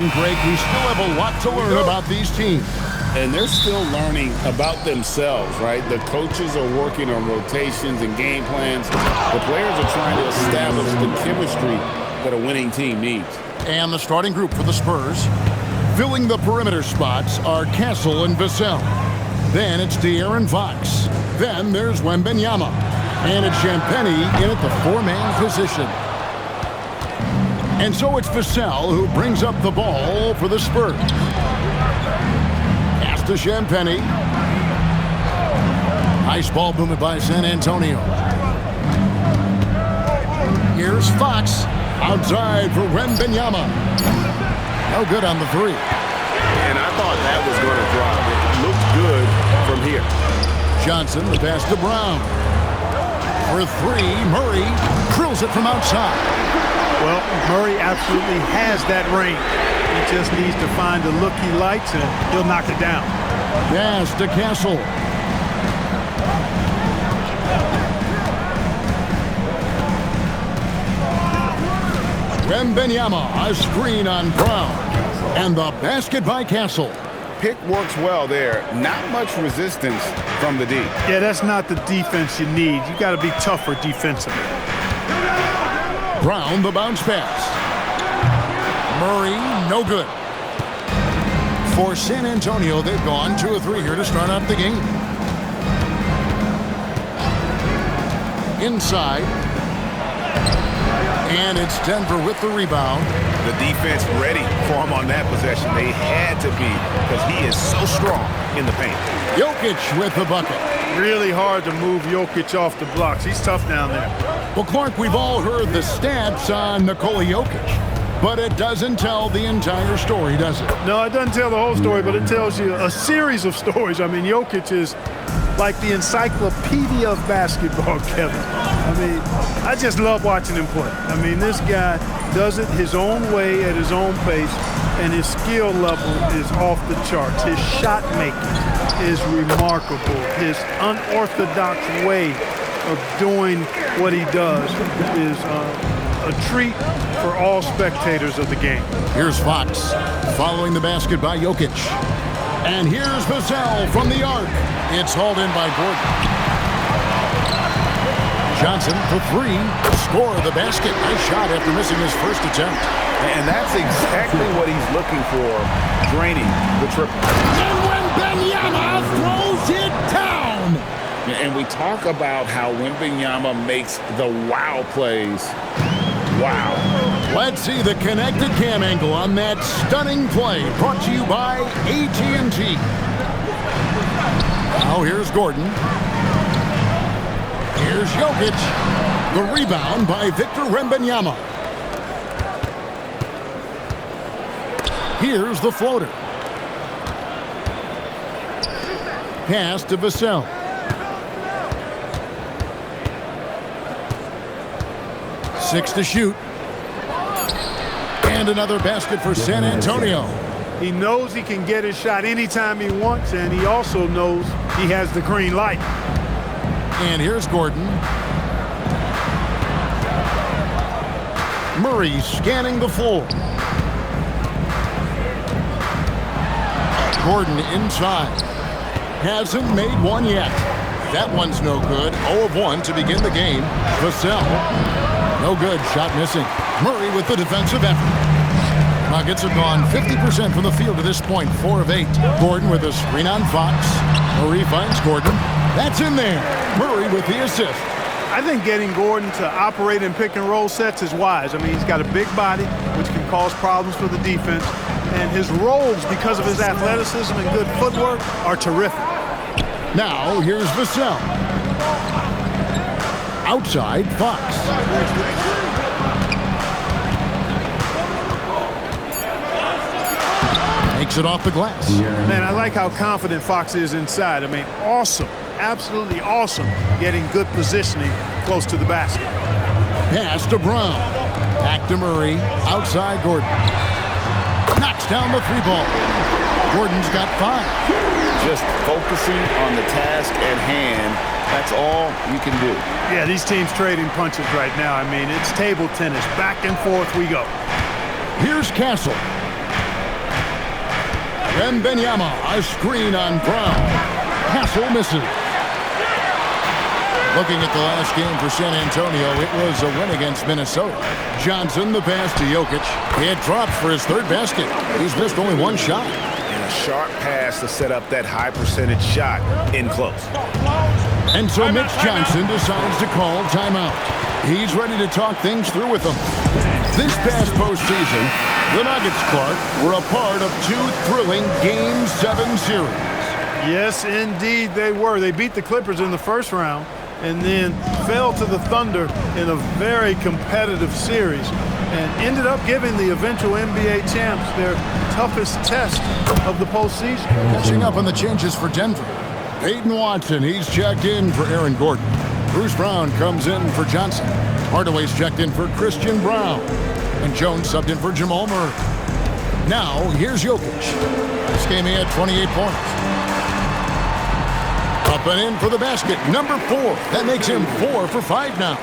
Greg, we still have a lot to learn about these teams. And they're still learning about themselves, right? The coaches are working on rotations and game plans. The players are trying to establish the chemistry that a winning team needs. And the starting group for the Spurs, filling the perimeter spots, are Castle and Vassell. Then it's De'Aaron Fox. Then there's Wembanyama. And it's Champagnie in at the four-man position. And so it's Vassell who brings up the ball for the Spurs. Pass to Champagnie. Nice ball movement by San Antonio. Here's Fox. Outside for Wembanyama. No good on the three. And I thought that was going to drop. It looked good from here. Johnson, the pass to Brown. For three, Murray drills it from outside. Well, Murray absolutely has that range. He just needs to find the look he likes, and he'll knock it down. Pass to Castle. Wembanyama, a screen on Brown. And the basket by Castle. Pick works well there. Not much resistance from the D. Yeah, that's not the defense you need. You got to be tougher defensively. Brown, the bounce pass. Murray, no good. For San Antonio, they've gone 2 of 3 here to start out the game. Inside. And it's Denver with the rebound. The defense ready for him on that possession. They had to be because he is so strong in the paint. Jokic with the bucket. Really hard to move Jokic off the blocks. He's tough down there. Well, Clark, we've all heard the stats on Nikola Jokic, but it doesn't tell the entire story, does it? No, it doesn't tell the whole story, but it tells you a series of stories. I mean, Jokic is like the encyclopedia of basketball, Kevin. I mean, I just love watching him play. I mean, this guy does it his own way at his own pace, and his skill level is off the charts. His shot making is remarkable. His unorthodox way of doing what he does is a treat for all spectators of the game. Here's Fox following the basket by Jokic. And here's Vassell from the arc. It's hauled in by Gordon. Johnson for 3. Score the basket. Nice shot after missing his first attempt. And that's exactly what he's looking for, draining the triple. And Wembanyama throws it down. And we talk about how Wembanyama makes the wow plays. Wow. Let's see the connected cam angle on that stunning play, brought to you by AT&T. Now here's Gordon. Here's Jokic. The rebound by Victor Wembanyama. Here's the floater. Pass to Vassell. Six to shoot. And another basket for San Antonio. He knows he can get his shot anytime he wants, and he also knows he has the green light. And here's Gordon. Murray scanning the floor. Gordon inside. Hasn't made one yet. That one's no good. 0 of 1 to begin the game. Vassell. No good. Shot missing. Murray with the defensive effort. Nuggets have gone 50% from the field to this point. 4 of 8. Gordon with a screen on Fox. Murray finds Gordon. That's in there. Murray with the assist. I think getting Gordon to operate in pick and roll sets is wise. I mean, he's got a big body, which can cause problems for the defense. And his rolls, because of his athleticism and good footwork, are terrific. Now, here's Vassell. Outside, Fox. Makes it off the glass. Man, I like how confident Fox is inside. I mean, awesome. Absolutely awesome getting good positioning close to the basket. Pass to Brown. Back to Murray. Outside Gordon. Knocks down the 3 ball. Gordon's got 5. Just focusing on the task at hand. That's all you can do. Yeah, these teams trading punches right now. I mean, it's table tennis. Back and forth we go. Here's Castle. Wembanyama, a screen on Brown. Hassel misses. Looking at the last game for San Antonio, it was a win against Minnesota. Johnson, the pass to Jokic. It drops for his third basket. He's missed only one shot. And a sharp pass to set up that high percentage shot in close. And so Mitch Johnson decides to call timeout. He's ready to talk things through with them. This past postseason, the Nuggets, Clark, were a part of two thrilling Game 7 series. Yes, indeed they were. They beat the Clippers in the first round and then fell to the Thunder in a very competitive series and ended up giving the eventual NBA champs their toughest test of the postseason. Catching up on the changes for Denver. Peyton Watson, he's checked in for Aaron Gordon. Bruce Brown comes in for Johnson. Hardaway's checked in for Christian Brown. And Jones subbed in for Jamal Murray. Now, here's Jokic. This game he had 28 points. Up and in for the basket, number 4. That makes him 4 for 5 now.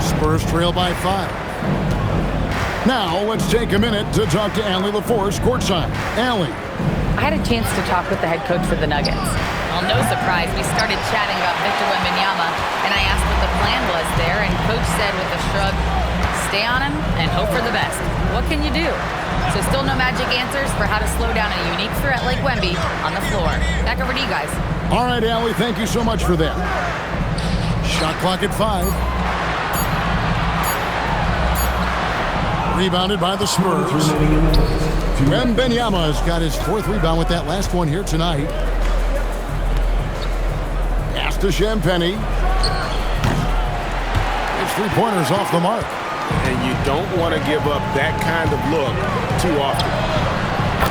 Spurs trail by 5. Now, let's take a minute to talk to Allie LaForce courtside. Allie. I had a chance to talk with the head coach for the Nuggets. Well, no surprise, we started chatting about Victor Wembanyama, and I asked what the plan was there, and Coach said with a shrug, stay on him and hope for the best. What can you do? So still no magic answers for how to slow down a unique threat like Wemby on the floor. Back over to you guys. All right, Allie, thank you so much for that. Shot clock at 5. Rebounded by the Spurs. Wembanyama has got his 4th rebound with that last one here tonight. Pass to Champagnie. It's 3-pointers off the mark. And you don't want to give up that kind of look too often.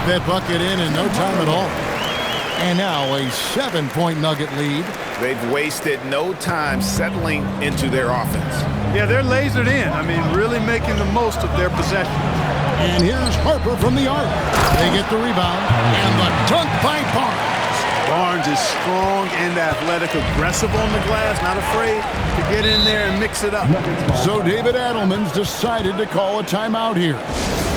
That bucket in no time at all. And now a 7-point Nugget lead. They've wasted no time settling into their offense. Yeah, they're lasered in. I mean, really making the most of their possession. And here's Harper from the arc. They get the rebound. And the dunk by Barnes. Barnes is strong and athletic, aggressive on the glass, not afraid to get in there and mix it up. So David Adelman's decided to call a timeout here.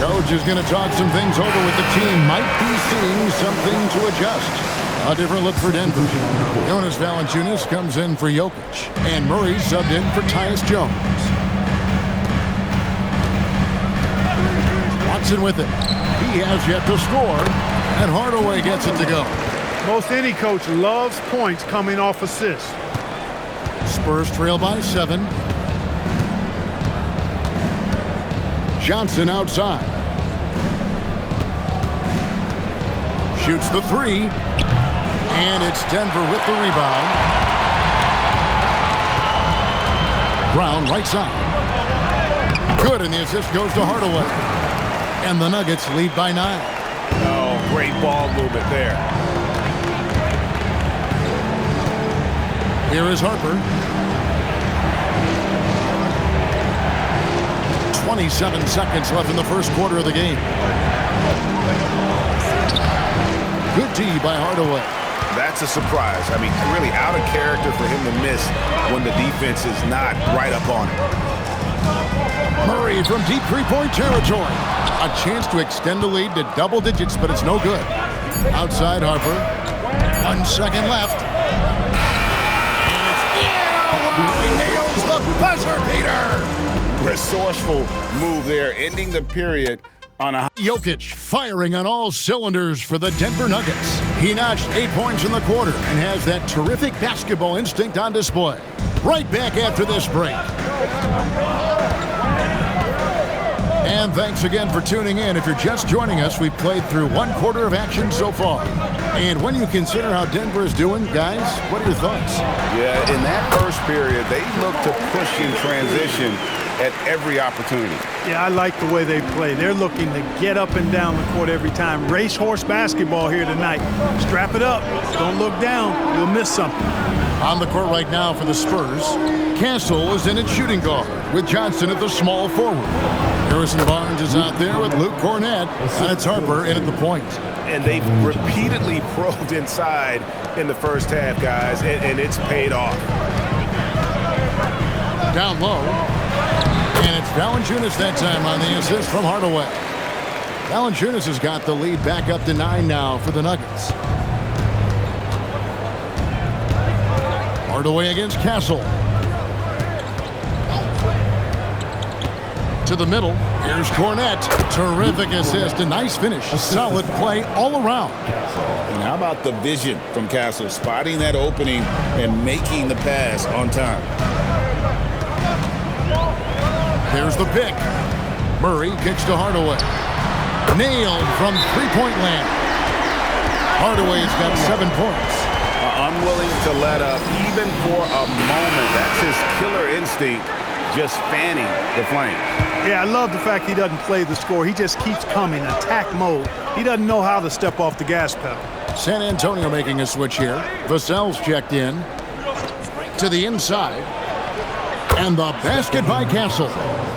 Coach is going to talk some things over with the team. Might be seeing something to adjust. A different look for Denver. Jonas Valanciunas comes in for Jokic. And Murray subbed in for Tyus Jones. Watson with it. He has yet to score. And Hardaway gets it to go. Most any coach loves points coming off assists. Spurs trail by 7. Johnson outside. Shoots the 3. And it's Denver with the rebound. Brown right side. Good, and the assist goes to Hardaway. And the Nuggets lead by 9. Oh, great ball movement there. Here is Harper. 27 seconds left in the first quarter of the game. Good D by Hardaway. That's a surprise. I mean, really out of character for him to miss when the defense is not right up on him. Murray from deep 3-point territory. A chance to extend the lead to double digits, but it's no good. Outside Harper. 1 second left. And it's nails the buzzer beater. Resourceful move there, ending the period on a... Jokic firing on all cylinders for the Denver Nuggets. He notched 8 points in the quarter and has that terrific basketball instinct on display. Right back after this break. And thanks again for tuning in. If you're just joining us, we've played through 1 quarter of action so far. And when you consider how Denver is doing, guys, what are your thoughts? Yeah, in that first period, they looked to push in transition at every opportunity. Yeah, I like the way they play. They're looking to get up and down the court every time. Racehorse basketball here tonight. Strap it up. Don't look down. You'll miss something. On the court right now for the Spurs, Castle is in at shooting guard with Johnson at the small forward. Harrison Barnes is out there with Luke Cornett, and it's Harper in at the point. And they've repeatedly probed inside in the first half, guys, and it's paid off. Down low. And it's Valanciunas that time on the assist from Hardaway. Valanciunas has got the lead back up to 9 now for the Nuggets. Hardaway against Castle. To the middle. Here's Cornette. Terrific assist. A nice finish. A solid play all around. And how about the vision from Castle, spotting that opening and making the pass on time. There's the pick. Murray kicks to Hardaway. Nailed from three-point land. Hardaway's got 7 points. Unwilling to let up even for a moment. That's his killer instinct, just fanning the flame. Yeah, I love the fact he doesn't play the score. He just keeps coming, attack mode. He doesn't know how to step off the gas pedal. San Antonio making a switch here. Vassell's checked in. To the inside. And the basket by Castle.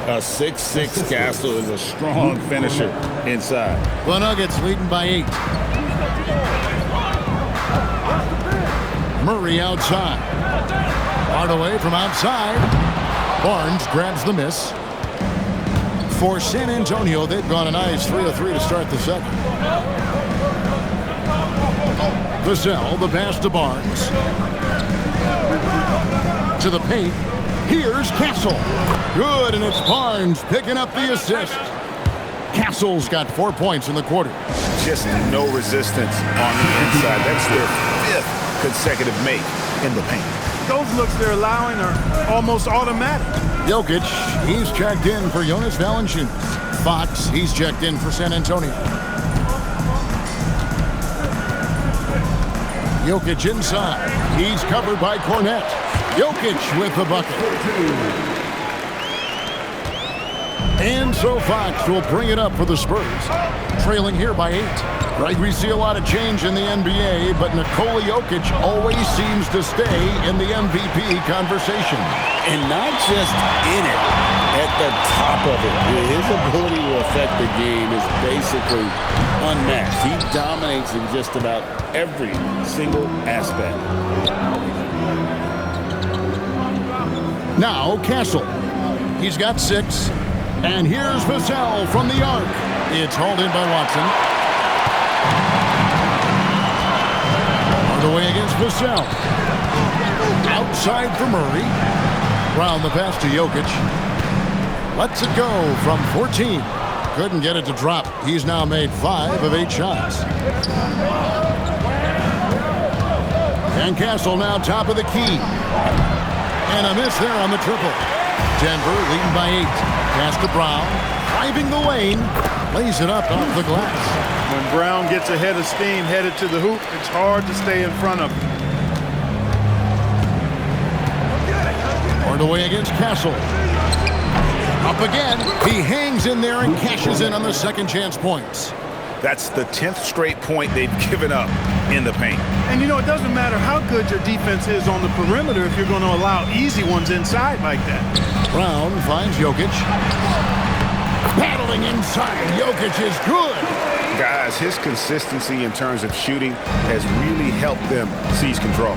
A 6'6" Castle is a strong finisher inside. The Nuggets leading by 8. Murray outside. Hardaway from outside. Barnes grabs the miss. For San Antonio, they've gone a nice 3 of 3 to start the second. Vassell, the pass to Barnes. To the paint. Here's Castle. Good, and it's Barnes picking up the assist. Castle's got 4 points in the quarter. Just no resistance on the inside. That's their 5th consecutive make in the paint. Those looks they're allowing are almost automatic. Jokic, he's checked in for Jonas Valanciunas. Fox, he's checked in for San Antonio. Jokic inside. He's covered by Cornette. Jokic with the bucket. And so Fox will bring it up for the Spurs, trailing here by 8. Right, we see a lot of change in the NBA, but Nikola Jokic always seems to stay in the MVP conversation. And not just in it, at the top of it. His ability to affect the game is basically unmatched. He dominates in just about every single aspect. Now Castle. He's got 6. And here's Vassell from the arc. It's hauled in by Watson. Hardaway against Vassell. Outside for Murray. Round the pass to Jokic. Lets it go from 14. Couldn't get it to drop. He's now made 5 of 8 shots. And Castle now top of the key. And a miss there on the triple. Denver leading by 8. Pass to Brown. Driving the lane. Lays it up off the glass. When Brown gets ahead of steam, headed to the hoop, it's hard to stay in front of him. Hardaway against Castle. Up again. He hangs in there and cashes in on the second chance points. That's the 10th straight point they've given up in the paint. And you know, it doesn't matter how good your defense is on the perimeter if you're going to allow easy ones inside like that. Brown finds Jokic. Battling inside. Jokic is good. Guys, his consistency in terms of shooting has really helped them seize control.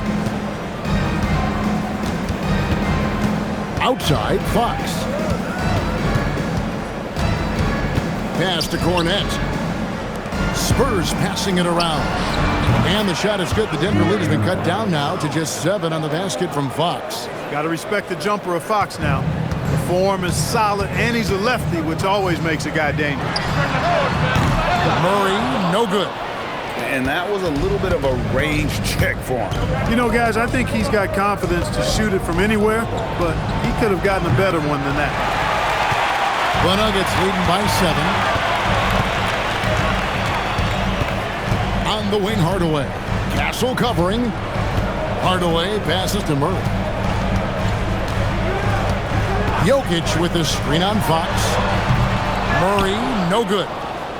Outside, Fox. Pass to Cornette. Spurs passing it around. And the shot is good. The Denver lead has been cut down now to just 7 on the basket from Fox. Got to respect the jumper of Fox now. The form is solid, and he's a lefty, which always makes a guy dangerous. Murray, no good. And that was a little bit of a range check for him. You know, guys, I think he's got confidence to shoot it from anywhere, but he could have gotten a better one than that. The Nuggets leading by 7. On the wing, Hardaway. Castle covering. Hardaway passes to Murray. Jokic with the screen on Fox. Murray, no good.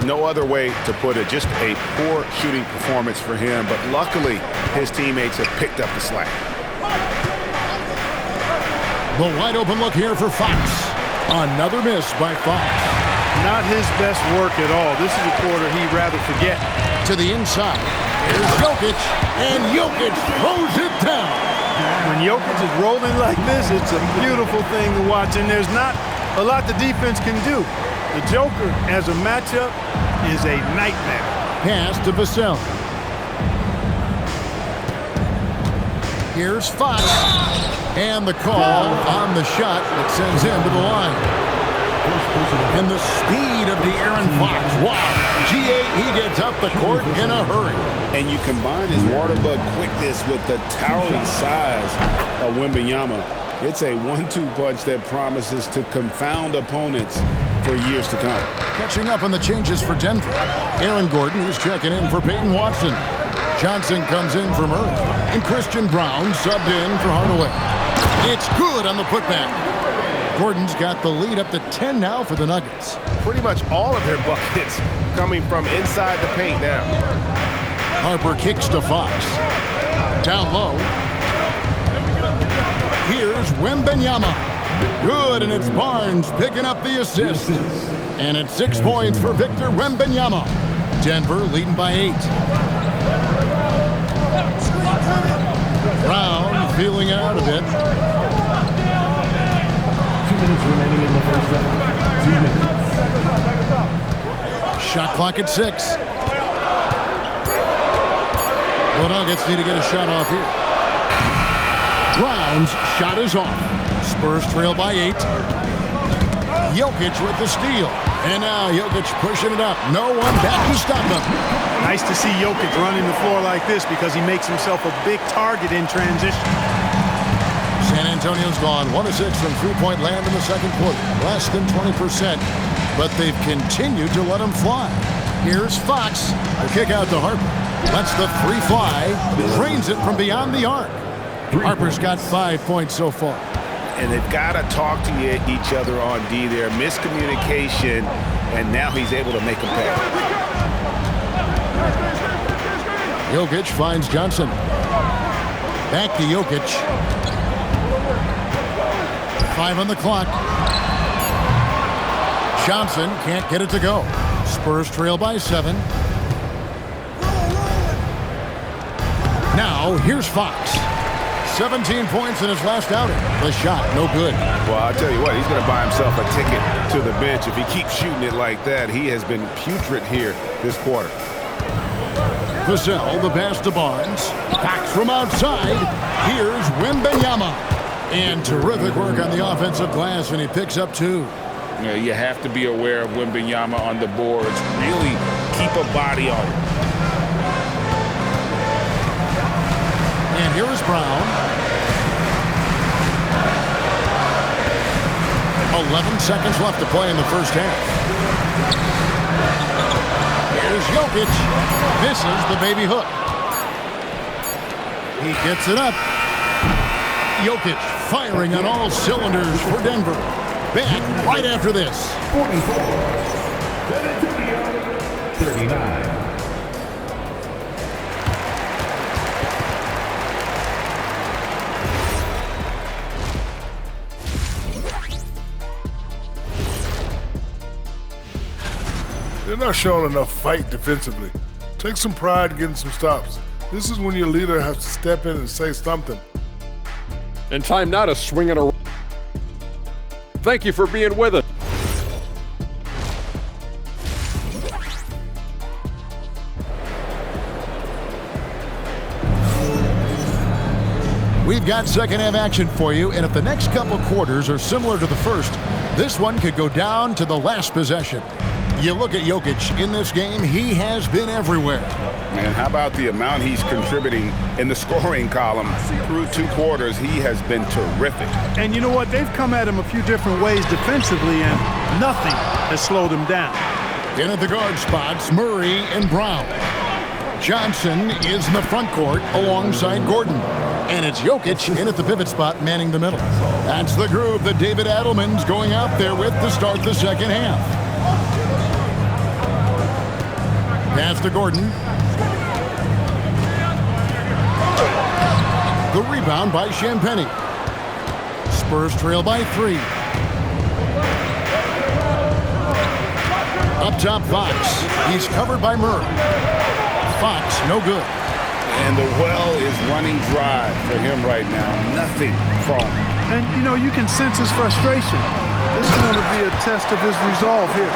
No other way to put it. Just a poor shooting performance for him, but luckily his teammates have picked up the slack. The wide open look here for Fox. Another miss by Fox. Not his best work at all. This is a quarter he'd rather forget. To the inside. Here's Jokic, and Jokic throws it down. When Jokic is rolling like this, it's a beautiful thing to watch, and there's not a lot the defense can do. The Joker, as a matchup, is a nightmare. Pass to Vassell. Here's Fox. And the call on the shot that sends him to the line. And the speed of De'Aaron Fox. Wow. He gets up the court in a hurry. And you combine his water bug quickness with the towering size of Wembanyama. It's a 1-2 punch that promises to confound opponents for years to come. Catching up on the changes for Denver. Aaron Gordon is checking in for Peyton Watson. Johnson comes in for Murray. And Christian Brown subbed in for Hardaway. It's good on the putback. Gordon's got the lead up to 10 now for the Nuggets. Pretty much all of their buckets coming from inside the paint now. Harper kicks to Fox. Down low. Here's Wembanyama. Good, and it's Barnes picking up the assist. And it's 6 points for Victor Wembanyama. Denver leading by 8. Brown feeling it out a bit. 2 minutes remaining in the first half. 2 minutes. Shot clock at 6. The Nuggets need to get a shot off here. Brown's shot is off. Spurs trail by 8. Jokic with the steal. And now Jokic pushing it up. No one back to stop him. Nice to see Jokic running the floor like this because he makes himself a big target in transition. San Antonio's gone 1 of 6 from three-point land in the second quarter. Less than 20%, but they've continued to let him fly. Here's Fox. The kick out to Harper. Lets the three fly. Drains it from beyond the arc. Harper's got 5 points so far. And they've got to talk to each other on D there. Miscommunication, and now he's able to make a pay. Jokic finds Johnson. Back to Jokic. 5 on the clock. Johnson can't get it to go. Spurs trail by 7. Now, here's Fox. 17 points in his last outing. The shot, no good. Well, I'll tell you what, he's going to buy himself a ticket to the bench. If he keeps shooting it like that, he has been putrid here this quarter. Vassell, the pass to Barnes. Back from outside. Here's Wembanyama. And terrific work on the offensive glass, and he picks up 2. You know, you have to be aware of Wembanyama on the boards. Really keep a body on it. And here is Brown. 11 seconds left to play in the first half. Here's Jokic. Misses the baby hook. He gets it up. Jokic firing on all cylinders for Denver. Back right after this. 44. 39. They're not showing enough fight defensively. Take some pride getting some stops. This is when your leader has to step in and say something. And time now to swing it around. Thank you for being with us. We've got second half action for you, and if the next couple quarters are similar to the first, this one could go down to the last possession. You look at Jokic in this game, he has been everywhere. And how about the amount he's contributing in the scoring column? Through 2 quarters, he has been terrific. And you know what? They've come at him a few different ways defensively, and nothing has slowed him down. In at the guard spots, Murray and Brown. Johnson is in the front court alongside Gordon. And it's Jokic in at the pivot spot, manning the middle. That's the groove that David Adelman's going out there with to start the second half. Pass to Gordon. The rebound by Champagnie. Spurs trail by 3. Up top, Fox. He's covered by Murray. Fox, no good. And the well is running dry for him right now. Nothing from him. And, you know, you can sense his frustration. This is going to be a test of his resolve here.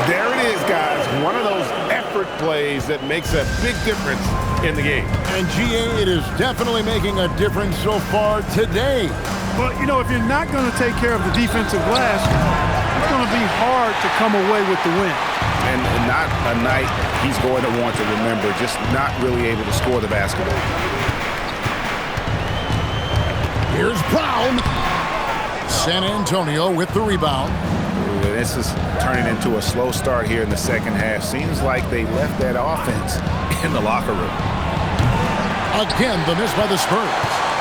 There it is, guys. One of those effort plays that makes a big difference in the game. And GA, it is definitely making a difference so far today. But, you know, if you're not going to take care of the defensive glass, it's going to be hard to come away with the win. And not a night he's going to want to remember, just not really able to score the basketball. Here's Brown. San Antonio with the rebound. This is turning into a slow start here in the second half. Seems like they left that offense in the locker room. Again, the miss by the Spurs.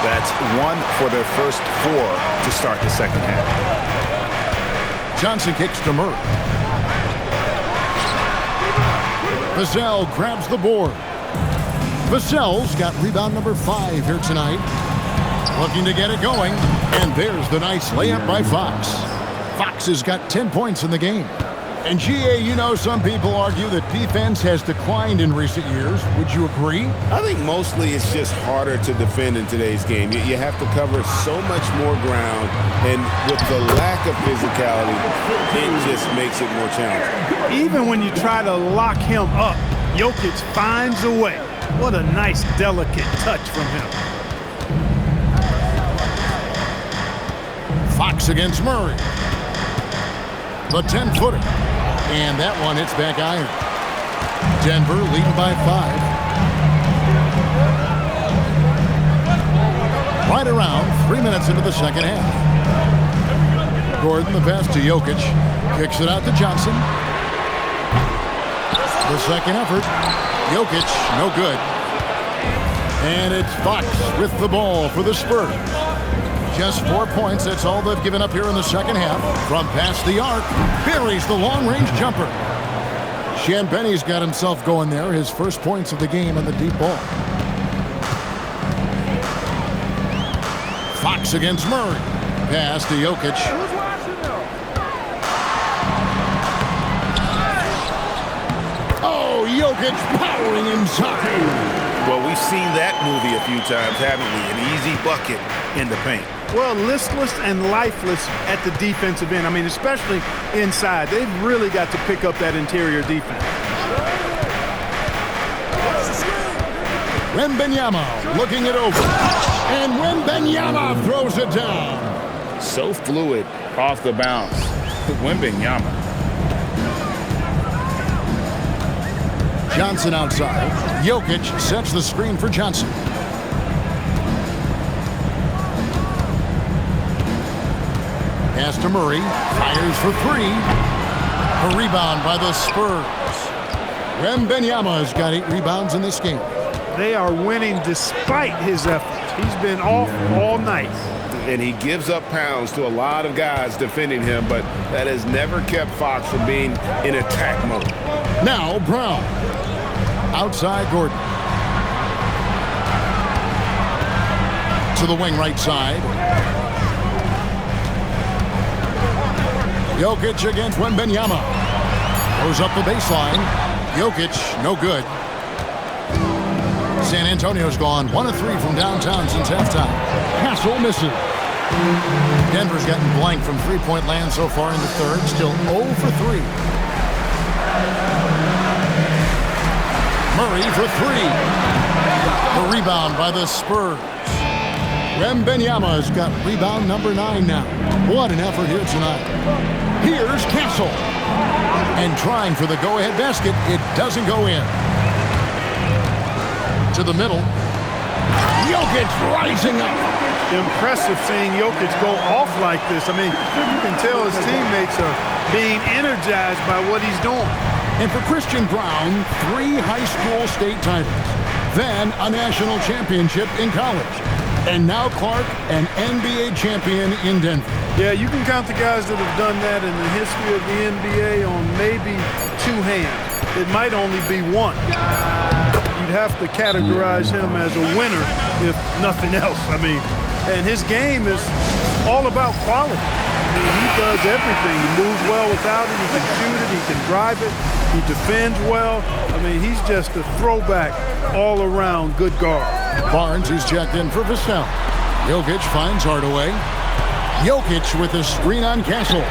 That's one for their first 4 to start the second half. Johnson kicks to Murray. Vassell grabs the board. Vassell's got rebound number 5 here tonight. Looking to get it going. And there's the nice layup by Fox. Fox has got 10 points in the game. And GA, you know, some people argue that defense has declined in recent years. Would you agree? I think mostly it's just harder to defend in today's game. You have to cover so much more ground, and with the lack of physicality, it just makes it more challenging. Even when you try to lock him up, Jokic finds a way. What a nice, delicate touch from him. Fox against Murray. The 10-footer. And that one hits back iron. Denver leading by 5. Right around 3 minutes into the second half. Gordon the pass to Jokic. Kicks it out to Johnson. The second effort. Jokic, no good. And it's Fox with the ball for the Spurs. Just 4 points. That's all they've given up here in the second half. From past the arc, buries the long-range jumper. Champagne's got himself going there. His first points of the game on the deep ball. Fox against Murray. Pass to Jokic. Oh, Jokic powering inside. Well, we've seen that movie a few times, haven't we? An easy bucket in the paint. Well, listless and lifeless at the defensive end. I mean, especially inside. They've really got to pick up that interior defense. Wembanyama looking it over. And Wembanyama throws it down. So fluid off the bounce. Wembanyama. Johnson outside. Jokic sets the screen for Johnson. Pass to Murray. Fires for 3. A rebound by the Spurs. Wembanyama has got 8 rebounds in this game. They are winning despite his efforts. He's been off all night. And he gives up pounds to a lot of guys defending him, but that has never kept Fox from being in attack mode. Now Brown. Outside Gordon. To the wing right side. Jokic against Wembanyama. Goes up the baseline. Jokic, no good. San Antonio's gone 1 of 3 from downtown since halftime. Castle misses. Denver's gotten blank from three-point land so far in the third. Still 0 for 3. Murray for 3. The rebound by the Spurs. Wembanyama's got rebound number 9 now. What an effort here tonight. Here's Castle. And trying for the go-ahead basket. It doesn't go in. To the middle. Jokic rising up. Impressive seeing Jokic go off like this. I mean, you can tell his teammates are being energized by what he's doing. And for Christian Brown, 3 high school state titles. Then a national championship in college. And now Clark, an NBA champion in Denver. Yeah, you can count the guys that have done that in the history of the NBA on maybe 2 hands. It might only be 1. You'd have to categorize him as a winner, if nothing else. I mean, and his game is all about quality. I mean, he does everything. He moves well without it. He can shoot it. He can drive it. He defends well. I mean, he's just a throwback all-around good guard. Barnes, who's checked in for Vassell. Jokic finds Hardaway. Jokic with a screen on Castle.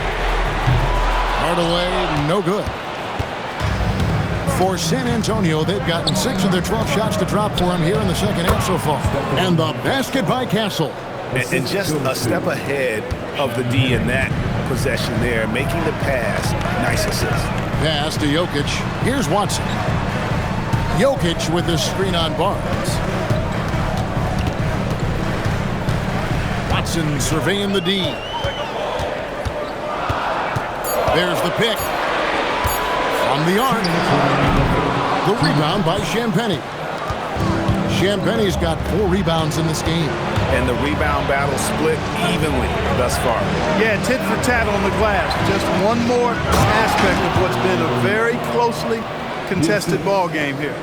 Hardaway, no good. For San Antonio, they've gotten 6 of their 12 shots to drop for him here in the second half so far. And the basket by Castle. And just a step ahead of the D in that possession there, making the pass. Nice assist. Pass to Jokic. Here's Watson. Jokic with his screen on Barnes. Watson surveying the D. There's the pick. From the arc. The rebound by Champagnie. Champagnie's got 4 rebounds in this game. And the rebound battle split evenly thus far. Yeah, tit for tat on the glass. Just one more aspect of what's been a very closely contested ball game here.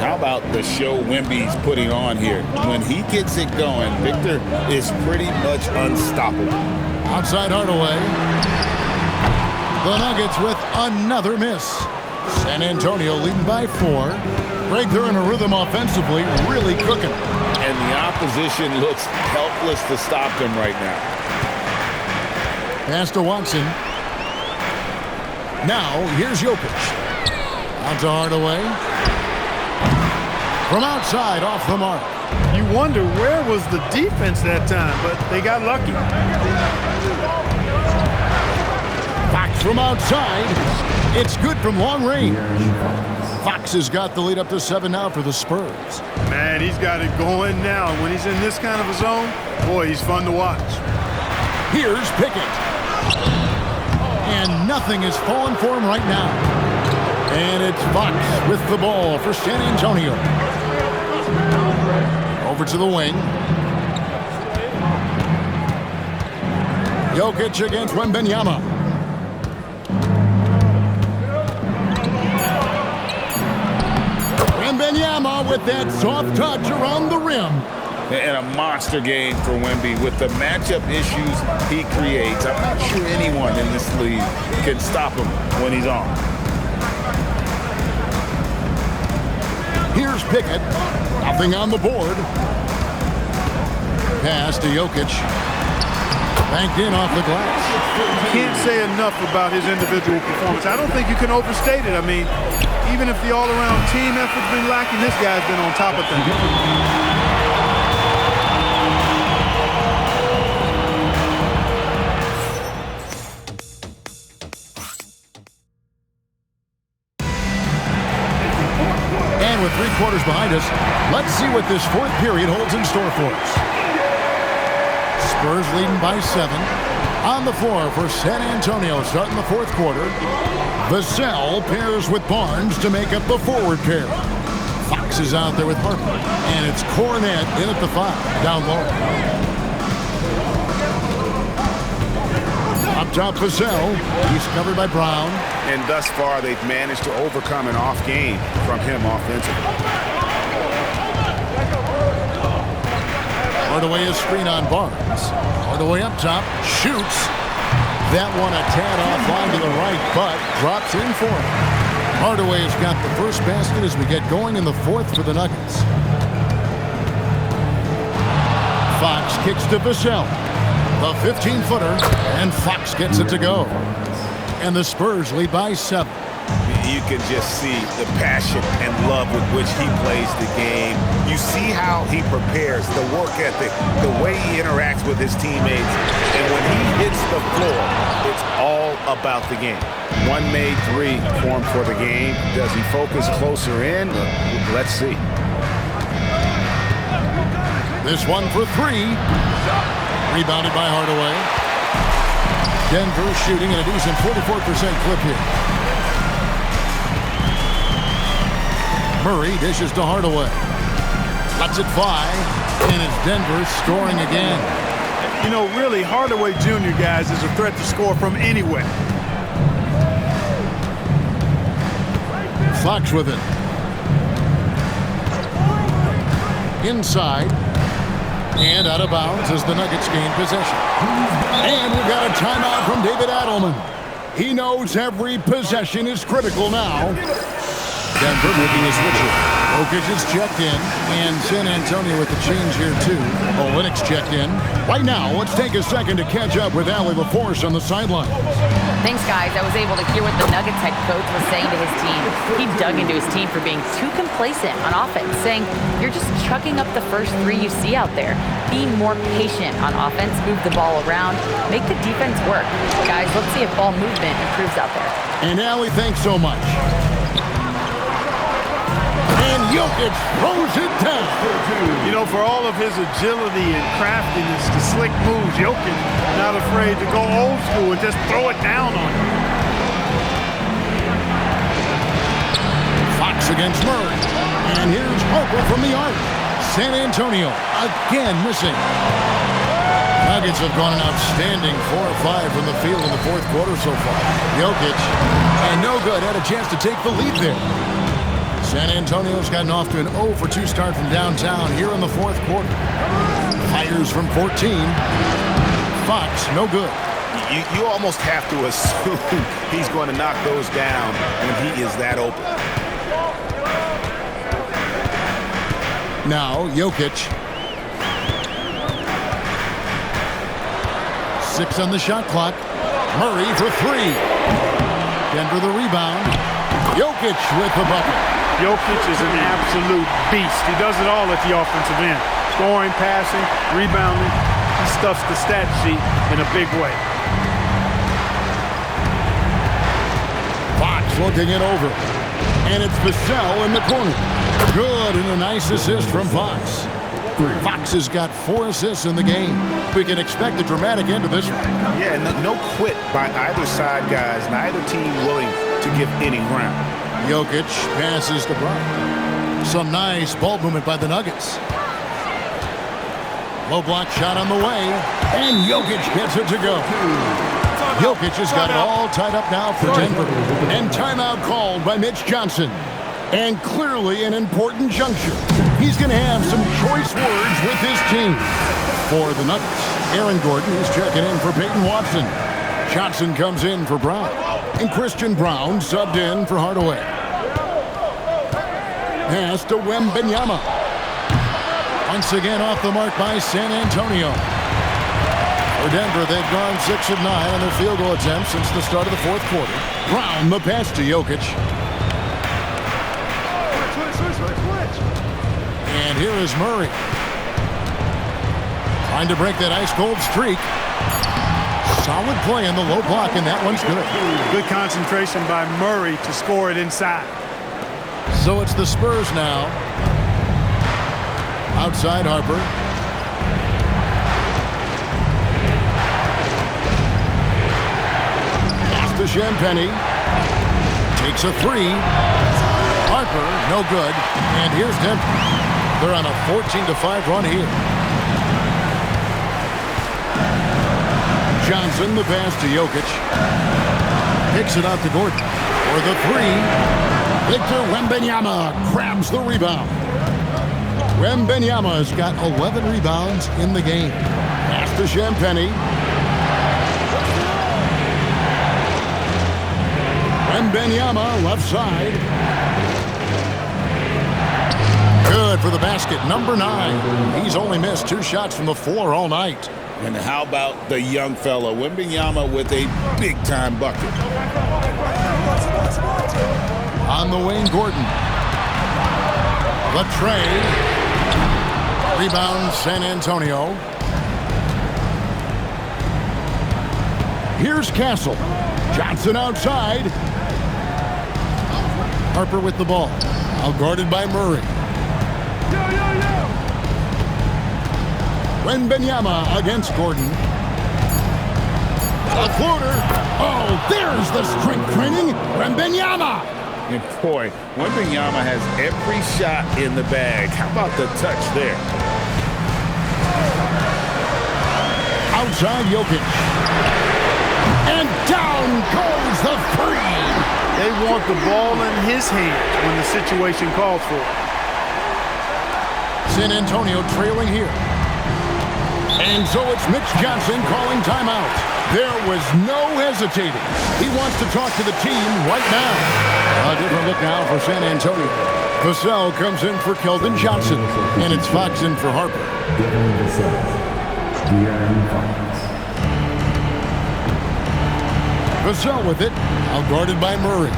How about the show Wemby's putting on here? When he gets it going, Victor is pretty much unstoppable. Outside Hardaway. The Nuggets with another miss. San Antonio leading by 4. Greg, they're in a rhythm offensively, really cooking. And the opposition looks helpless to stop them right now. Pass to Watson. Now, here's Jokic. Out to Hardaway. From outside, off the mark. You wonder where was the defense that time, but they got lucky. Fox from outside. It's good from long range. Fox has got the lead up to 7 now for the Spurs. Man, he's got it going now. When he's in this kind of a zone, boy, he's fun to watch. Here's Pickett. And nothing is falling for him right now. And it's Fox with the ball for San Antonio. Over to the wing. Jokic against Wembanyama. Wembanyama with that soft touch around the rim. And a monster game for Wemby with the matchup issues he creates. I'm not sure anyone in this league can stop him when he's on. Here's Pickett. Nothing on the board. Pass to Jokic. Banked in off the glass. Can't say enough about his individual performance. I don't think you can overstate it. I mean, even if the all-around team effort's been lacking, this guy's been on top of things. And with 3 quarters behind us, let's see what this 4th period holds in store for us. Spurs leading by 7. On the floor for San Antonio starting the 4th quarter. Vassell pairs with Barnes to make up the forward pair. Fox is out there with Harper. And it's Cornette in at the 5, down low. Up top, Vassell. He's covered by Brown. And thus far, they've managed to overcome an off game from him offensively. Hardaway is screen on Barnes. Hardaway up top, shoots. That one a tad offline to the right, but drops in for him. Hardaway has got the first basket as we get going in the 4th for the Nuggets. Fox kicks to Vassell. The 15-footer, and Fox gets it to go. And the Spurs lead by 7. You can just see the passion and love with which he plays the game. You see how he prepares, the work ethic, the way he interacts with his teammates. And when he hits the floor, it's all about the game. One made 3 for him for the game. Does he focus closer in? Let's see. This one for 3. Rebounded by Hardaway. Denver shooting at a decent 44% clip here. Murray dishes to Hardaway. Lets it fly. And it's Denver scoring again. You know, really, Hardaway Jr., guys, is a threat to score from anywhere. Fox with it. Inside. And out of bounds as the Nuggets gain possession. And we've got a timeout from David Adelman. He knows every possession is critical now. Denver making a switch here. Jokic is checked in, and San Antonio with the change here too. Olynyk's checked in. Right now, let's take a second to catch up with Allie LaForce on the sideline. Thanks, guys. I was able to hear what the Nuggets head coach was saying to his team. He dug into his team for being too complacent on offense, saying, you're just chucking up the first three you see out there. Be more patient on offense, move the ball around, make the defense work. Guys, let's see if ball movement improves out there. And Allie, thanks so much. And Jokic throws it down. You know, for all of his agility and craftiness, the slick moves, Jokic not afraid to go old school and just throw it down on him. Fox against Murray. And here's Harper from the arc. San Antonio again missing. Nuggets have gone an outstanding 4 of 5 from the field in the fourth quarter so far. Jokic, and no good, had a chance to take the lead there. San Antonio's gotten off to an 0 for 2 start from downtown here in the fourth quarter. Fires from 14. Fox, no good. You almost have to assume he's going to knock those down when he is that open. Now, Jokic. 6 on the shot clock. Murray for 3. Denver the rebound. Jokic with the bucket. Jokic is an absolute beast. He does it all at the offensive end. Scoring, passing, rebounding. He stuffs the stat sheet in a big way. Fox looking it over. And it's Vassell in the corner. Good, and a nice assist from Fox. Fox has got 4 assists in the game. We can expect a dramatic end to this one. Yeah, no quit by either side, guys. Neither team willing to give any ground. Jokic passes to Brown. Some nice ball movement by the Nuggets. Low block shot on the way. And Jokic gets it to go. Jokic has got it all tied up now for Denver. And timeout called by Mitch Johnson. And clearly an important juncture. He's going to have some choice words with his team. For the Nuggets, Aaron Gordon is checking in for Peyton Watson. Johnson comes in for Brown. And Christian Brown subbed in for Hardaway. Pass to Wembanyama. Once again off the mark by San Antonio. For Denver, they've gone 6 of 9 on their field goal attempts since the start of the fourth quarter. Brown, the pass to Jokic. And here is Murray. Trying to break that ice-cold streak. Solid play in the low block, and that one's good. Good concentration by Murray to score it inside. So it's the Spurs now. Outside Harper. Pass to Champagny. Takes a 3. Harper, no good. And here's Denver. They're on a 14-5 run here. Johnson, the pass to Jokic. Picks it out to Gordon. For the 3. Victor Wembanyama grabs the rebound. Wembanyama has got 11 rebounds in the game. Pass to Champagny. Wembanyama, left side. Good for the basket, number 9. He's only missed 2 shots from the floor all night. And how about the young fella, Wembanyama, with a big-time bucket. On the wing, Gordon. The tray. Rebound, San Antonio. Here's Castle. Johnson outside. Harper with the ball. Out guarded by Murray. Wembanyama against Gordon. A floater. Oh, there's the strength training. Wembanyama. And boy, Wembanyama has every shot in the bag. How about the touch there? Outside Jokic. And down goes the 3. They want the ball in his hands when the situation calls for it. San Antonio trailing here. And so it's Mitch Johnson calling timeout. There was no hesitating. He wants to talk to the team right now. A different look now for San Antonio. Vassell comes in for Keldon Johnson. And it's Fox in for Harper. Vassell with it, out guarded by Murray. 2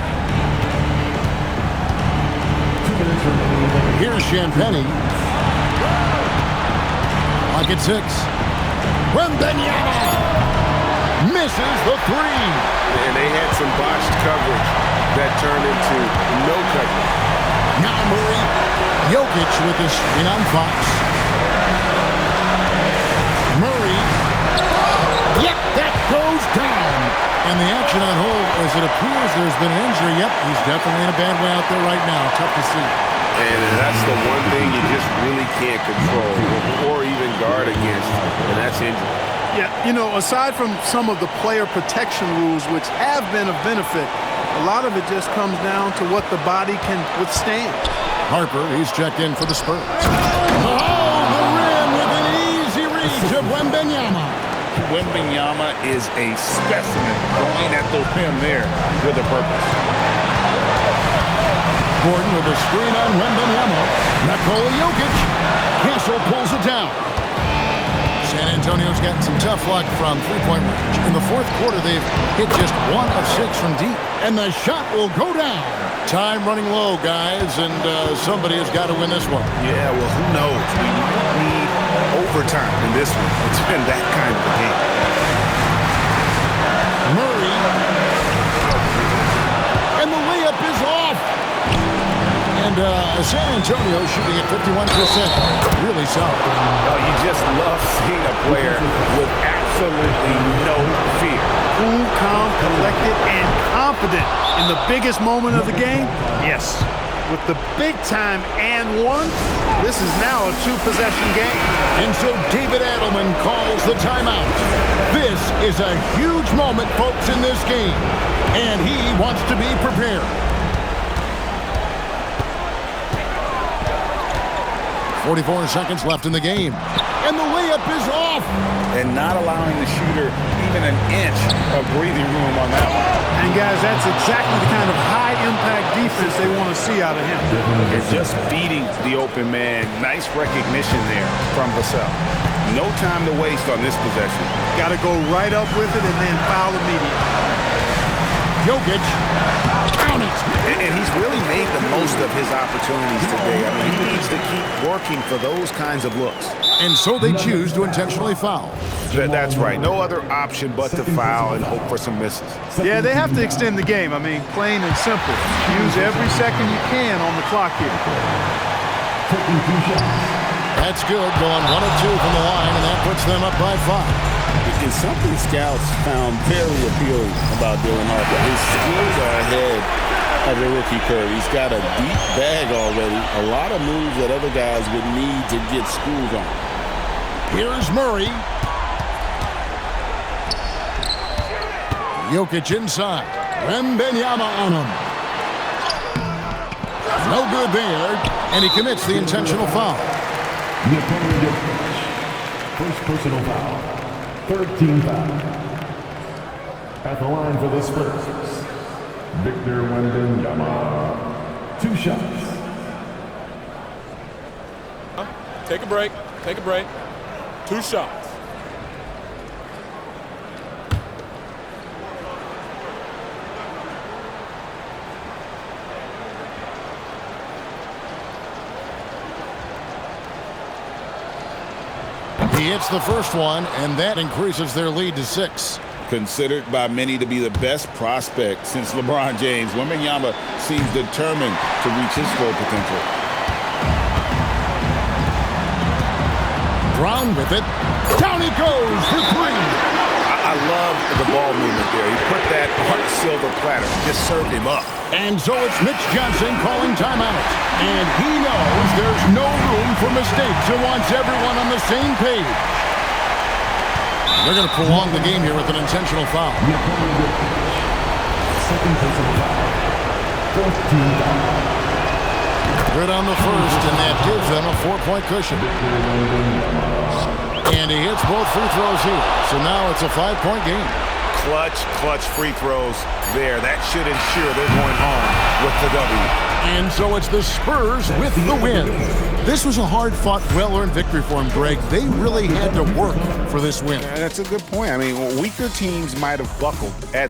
minutes remaining. Here's Champagny. Clock at 6. Wembanyama misses the 3. And they had some botched coverage that turned into no coverage. Now Murray. Jokic with the screen on Fox. Murray. Yep, that goes down. And the action on hold as it appears there's been an injury. Yep, he's definitely in a bad way out there right now. Tough to see. And that's the one thing you just really can't control or even guard against, and that's injury. Yeah, you know, aside from some of the player protection rules, which have been of benefit, a lot of it just comes down to what the body can withstand. Harper, he's checked in for the Spurs. Oh, the rim with an easy reach of Wembanyama. Wembanyama is a specimen going at the rim there with a purpose. Gordon with a screen on Wembanyama. Nikola Jokic. Castle pulls it down. San Antonio's gotten some tough luck from three-point range. In the fourth quarter, they've hit just 1 of 6 from deep. And the shot will go down. Time running low, guys, and somebody has got to win this one. Yeah, well, who knows? We might need overtime in this one. It's been that kind of a game. Murray. And the layup is off. And San Antonio shooting at 51%. Really solid. Oh, you just love seeing a player with absolutely no fear. Cool, calm, collected, and confident in the biggest moment of the game. Yes. With the big time and one, this is now a 2-possession game. And so David Adelman calls the timeout. This is a huge moment, folks, in this game. And he wants to be prepared. 44 seconds left in the game. And the layup is off. And not allowing the shooter even an inch of breathing room on that one. And, guys, that's exactly the kind of high-impact defense they want to see out of him. They're just beating the open man. Nice recognition there from Vassell. No time to waste on this possession. Got to go right up with it and then foul immediately. Jokic. Count it. And he's really made the most of his opportunities today. I mean, he needs to keep working for those kinds of looks. And so they choose to intentionally foul. That's right. No other option but to foul and hope for some misses. Yeah, they have to extend the game. I mean, plain and simple. Use every second you can on the clock here. Taking 2 shots. That's good. Going 1 of 2 from the line, and that puts them up by 5. And something scouts found very appealing about Dylan Harper. His skills are ahead of the rookie curve. He's got a deep bag already. A lot of moves that other guys would need to get schools on. Here's Murray. Jokic inside. Wembanyama on him. No good there. And he commits the intentional foul. The opponent Jokic. First personal foul. 13 foul. At the line for the Spurs, Victor Wembanyama. 2 shots. Take a break. Take a break. 2 shots. He hits the first one, and that increases their lead to 6. Considered by many to be the best prospect since LeBron James, Wembanyama seems determined to reach his full potential. Brown with it. Down he goes for 3. I love the ball movement there. He put that on a silver platter. Just served him up. And so it's Mitch Johnson calling timeout. And he knows there's no room for mistakes and wants everyone on the same page. They're going to prolong the game here with an intentional foul. The opponent Jokic. Second personal foul. 14 foul. Good on the first, and that gives them a 4-point cushion. And he hits both free throws here. So now it's a 5-point game. Clutch free throws there. That should ensure they're going home with the W. And so it's the Spurs with the win. This was a hard-fought, well-earned victory for them, Greg. They really had to work for this win. Yeah, that's a good point. I mean, weaker teams might have buckled at